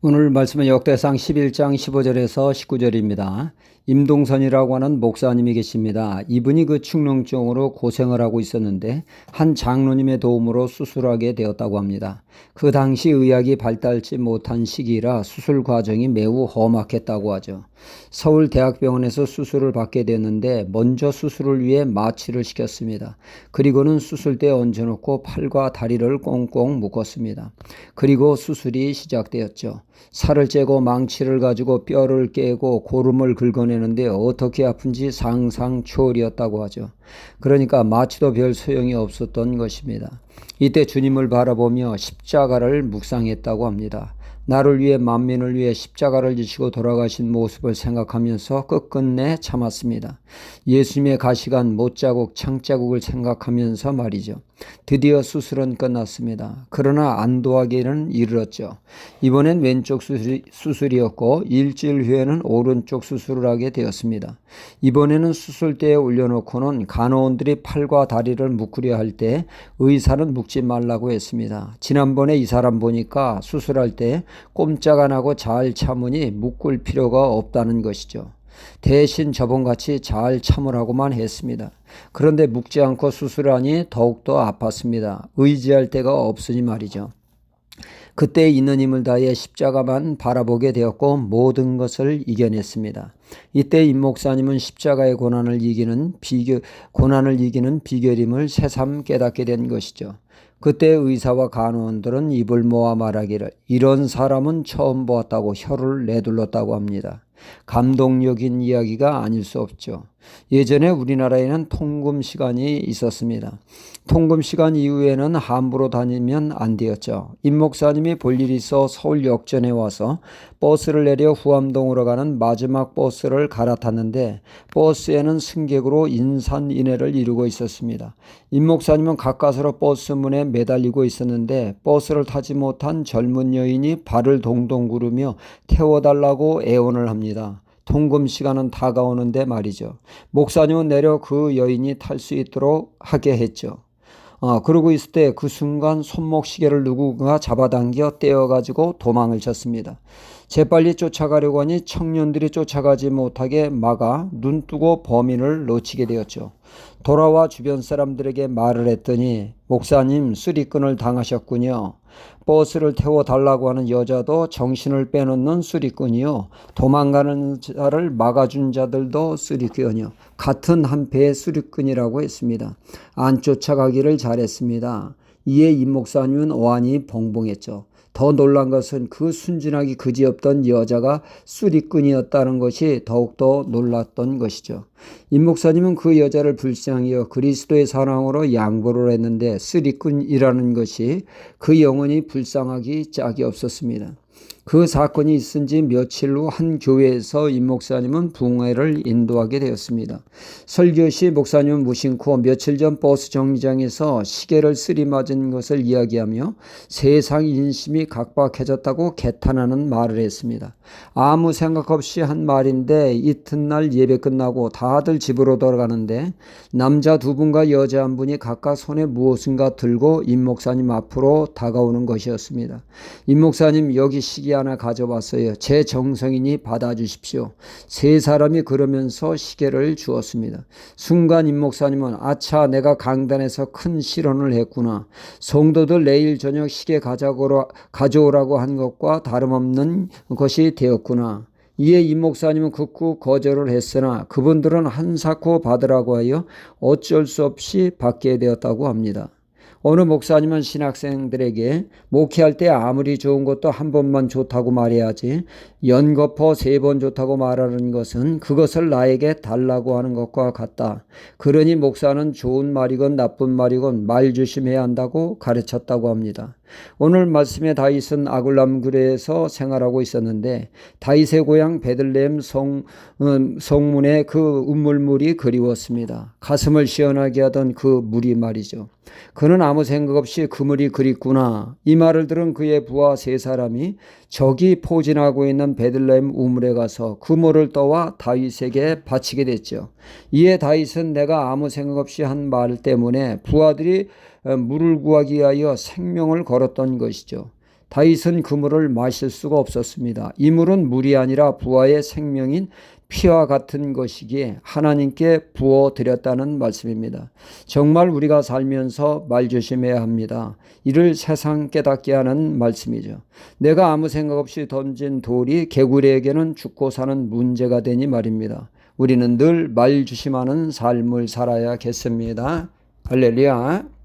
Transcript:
오늘 말씀은 역대상 11장 15절에서 19절입니다. 임동선이라고 하는 목사님이 계십니다. 이분이 그 축농증으로 고생을 하고 있었는데 한 장로님의 도움으로 수술하게 되었다고 합니다. 그 당시 의학이 발달치 못한 시기라 수술 과정이 매우 험악했다고 하죠. 서울대학병원에서 수술을 받게 됐는데 먼저 수술을 위해 마취를 시켰습니다. 그리고는 수술대에 얹어놓고 팔과 다리를 꽁꽁 묶었습니다. 그리고 수술이 시작되었죠. 살을 째고 망치를 가지고 뼈를 깨고 고름을 긁어내는데 어떻게 아픈지 상상초월이었다고 하죠. 그러니까 마취도 별 소용이 없었던 것입니다. 이때 주님을 바라보며 십자가를 묵상했다고 합니다. 나를 위해 만민을 위해 십자가를 지시고 돌아가신 모습을 생각하면서 끝끝내 참았습니다. 예수님의 가시관 못자국 창자국을 생각하면서 말이죠. 드디어 수술은 끝났습니다. 그러나 안도하기는 이르렀죠. 이번엔 왼쪽 수술이었고 일주일 후에는 오른쪽 수술을 하게 되었습니다. 이번에는 수술대에 올려놓고는 간호원들이 팔과 다리를 묶으려 할 때 의사는 묶지 말라고 했습니다. 지난번에 이 사람 보니까 수술할 때 꼼짝 안 하고 잘 참으니 묶을 필요가 없다는 것이죠. 대신 저번같이 잘 참으라고만 했습니다. 그런데 묶지 않고 수술하니 더욱더 아팠습니다. 의지할 데가 없으니 말이죠. 그때 있는 힘을 다해 십자가만 바라보게 되었고 모든 것을 이겨냈습니다. 이때 임 목사님은 십자가의 고난을 이기는 비결임을 새삼 깨닫게 된 것이죠. 그때 의사와 간호원들은 입을 모아 말하기를 이런 사람은 처음 보았다고 혀를 내둘렀다고 합니다. 감동적인 이야기가 아닐 수 없죠. 예전에 우리나라에는 통금 시간이 있었습니다. 통금 시간 이후에는 함부로 다니면 안 되었죠. 임 목사님이 볼 일이 있어 서울역전에 와서 버스를 내려 후암동으로 가는 마지막 버스를 갈아탔는데 버스에는 승객으로 인산인해를 이루고 있었습니다. 임 목사님은 가까스로 버스 문에 매달리고 있었는데 버스를 타지 못한 젊은 여인이 발을 동동 구르며 태워달라고 애원을 합니다. 통금 시간은 다가오는데 말이죠. 목사님은 내려 그 여인이 탈 수 있도록 하게 했죠. 그러고 있을 때 그 순간 손목시계를 누군가 잡아당겨 떼어가지고 도망을 쳤습니다. 재빨리 쫓아가려고 하니 청년들이 쫓아가지 못하게 막아 눈뜨고 범인을 놓치게 되었죠. 돌아와 주변 사람들에게 말을 했더니 목사님 수리꾼을 당하셨군요. 버스를 태워달라고 하는 여자도 정신을 빼놓는 수리꾼이요. 도망가는 자를 막아준 자들도 수리꾼이요. 같은 한 배의 수리꾼이라고 했습니다. 안 쫓아가기를 잘했습니다. 이에 임 목사님은 어안이 벙벙했죠. 더 놀란 것은 그 순진하기 그지없던 여자가 수리꾼이었다는 것이 더욱더 놀랐던 것이죠. 임 목사님은 그 여자를 불쌍히 그리스도의 사랑으로 양보를 했는데 수리꾼이라는 것이 그 영혼이 불쌍하기 짝이 없었습니다. 그 사건이 있은 지 며칠 후 한 교회에서 임 목사님은 붕회를 인도하게 되었습니다. 설교 시 목사님은 무심코 며칠 전 버스 정류장에서 시계를 쓰리맞은 것을 이야기하며 세상 인심이 각박해졌다고 개탄하는 말을 했습니다. 아무 생각 없이 한 말인데 이튿날 예배 끝나고 다들 집으로 돌아가는데 남자 두 분과 여자 한 분이 각각 손에 무엇인가 들고 임 목사님 앞으로 다가오는 것이었습니다. 임 목사님 여기 시계 하나 가져왔어요. 제 정성이니 받아주십시오. 세 사람이 그러면서 시계를 주었습니다. 순간 임 목사님은 아차 내가 강단에서 큰 실언을 했구나. 성도들 내일 저녁 시계 가져오라고 한 것과 다름없는 것이 되었구나. 이에 임 목사님은 극구 거절을 했으나 그분들은 한사코 받으라고 하여 어쩔 수 없이 받게 되었다고 합니다. 어느 목사님은 신학생들에게 목회할 때 아무리 좋은 것도 한 번만 좋다고 말해야지 연거푸 3번 좋다고 말하는 것은 그것을 나에게 달라고 하는 것과 같다. 그러니 목사는 좋은 말이건 나쁜 말이건 말 조심해야 한다고 가르쳤다고 합니다. 오늘 말씀의 다윗은 아굴람굴에서 생활하고 있었는데 다윗의 고향 베들레헴 성문의 그 우물물이 그리웠습니다. 가슴을 시원하게 하던 그 물이 말이죠. 그는 아무 생각 없이 그 물이 그립구나. 이 말을 들은 그의 부하 3사람이 저기 포진하고 있는 베들레헴 우물에 가서 그 물을 떠와 다윗에게 바치게 됐죠. 이에 다윗은 내가 아무 생각 없이 한 말 때문에 부하들이 물을 구하기 위하여 생명을 걸었던 것이죠. 다윗은 그 물을 마실 수가 없었습니다. 이 물은 물이 아니라 부하의 생명인 피와 같은 것이기에 하나님께 부어드렸다는 말씀입니다. 정말 우리가 살면서 말 조심해야 합니다. 이를 세상 깨닫게 하는 말씀이죠. 내가 아무 생각 없이 던진 돌이 개구리에게는 죽고 사는 문제가 되니 말입니다. 우리는 늘 말 조심하는 삶을 살아야겠습니다. 할렐루야.